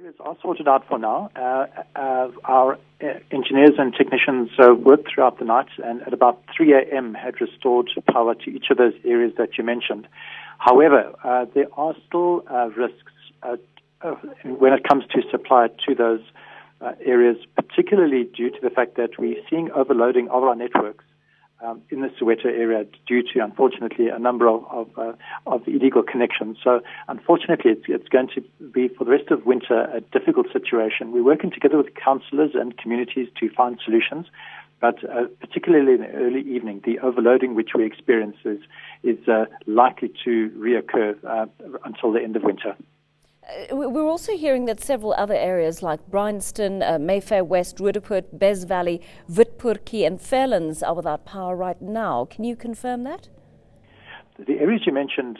areas are sorted out for now. Our engineers and technicians worked throughout the night, and at about 3 a.m. had restored power to each of those areas that you mentioned. However, there are still risks when it comes to supply to those areas, particularly due to the fact that we're seeing overloading of our networks in the Soweto area due to, unfortunately, a number of illegal connections. So, unfortunately, it's going to be, for the rest of winter, a difficult situation. We're working together with councillors and communities to find solutions, but particularly in the early evening, the overloading which we experience is likely to reoccur until the end of winter. We're also hearing that several other areas like Bryanston, Mayfair West, Roodepoort, Bez Valley, Witpoortjie and Fairlands are without power right now. Can you confirm that? The areas you mentioned,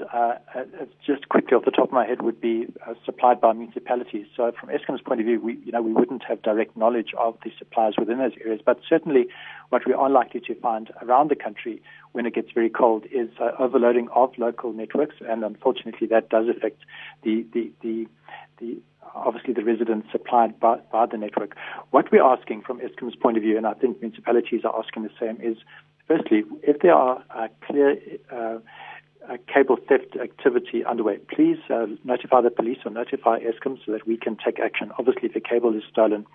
just quickly off the top of my head, would be supplied by municipalities. So from Eskom's point of view, we wouldn't have direct knowledge of the supplies within those areas. But certainly what we are likely to find around the country when it gets very cold is overloading of local networks. And unfortunately, that does affect obviously the residents supplied by the network. What we're asking from Eskom's point of view, and I think municipalities are asking the same, is firstly, if there are clear cable theft activity underway, please notify the police or notify Eskom so that we can take action. Obviously, if a cable is stolen,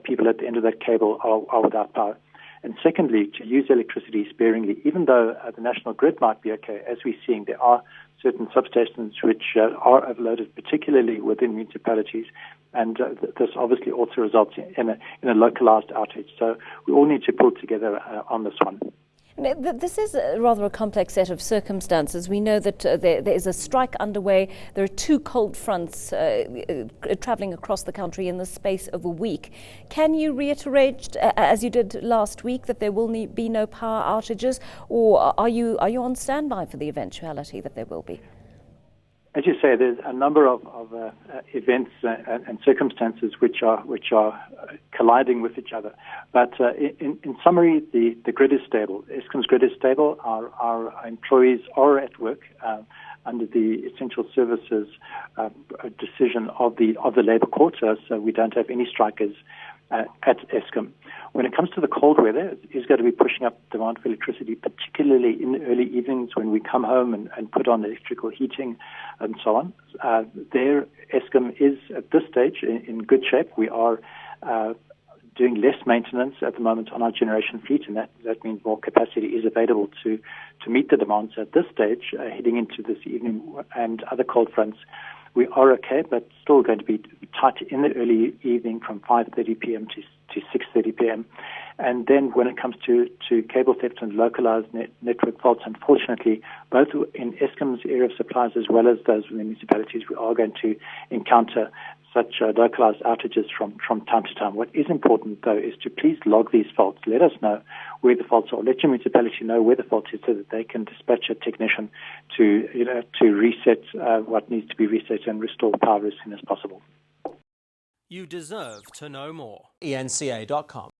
people at the end of that cable are without power. And secondly, to use electricity sparingly, even though the national grid might be okay, as we're seeing, there are certain substations which are overloaded, particularly within municipalities, and this obviously also results in a localized outage. So we all need to pull together on this one. This is rather a complex set of circumstances. We know that there is a strike underway. There are two cold fronts travelling across the country in the space of a week. Can you reiterate, as you did last week, that there will be no power outages, or are you on standby for the eventuality that there will be? As you say, there's a number of events and circumstances which are colliding with each other. But in summary, the grid is stable. Eskom's grid is stable. Our employees are at work under the essential services decision of the Labour Court, so we don't have any strikers at Eskom. When it comes to the cold weather, it's going to be pushing up demand for electricity, particularly in the early evenings when we come home and put on electrical heating and so on. Eskom is, at this stage, in good shape. We are doing less maintenance at the moment on our generation fleet, and that means more capacity is available to meet the demands at this stage, heading into this evening and other cold fronts. We are okay, but still going to be tight in the early evening from 5:30 p.m. to 6:30 p.m. And then when it comes to cable theft and localized network faults, unfortunately, both in Eskom's area of supplies as well as those within municipalities, we are going to encounter such localized outages from time to time. What is important, though, is to please log these faults. Let us know where the faults are. Let your municipality know where the fault is so that they can dispatch a technician to reset what needs to be reset and restore power as soon as possible. You deserve to know more. ENCA.com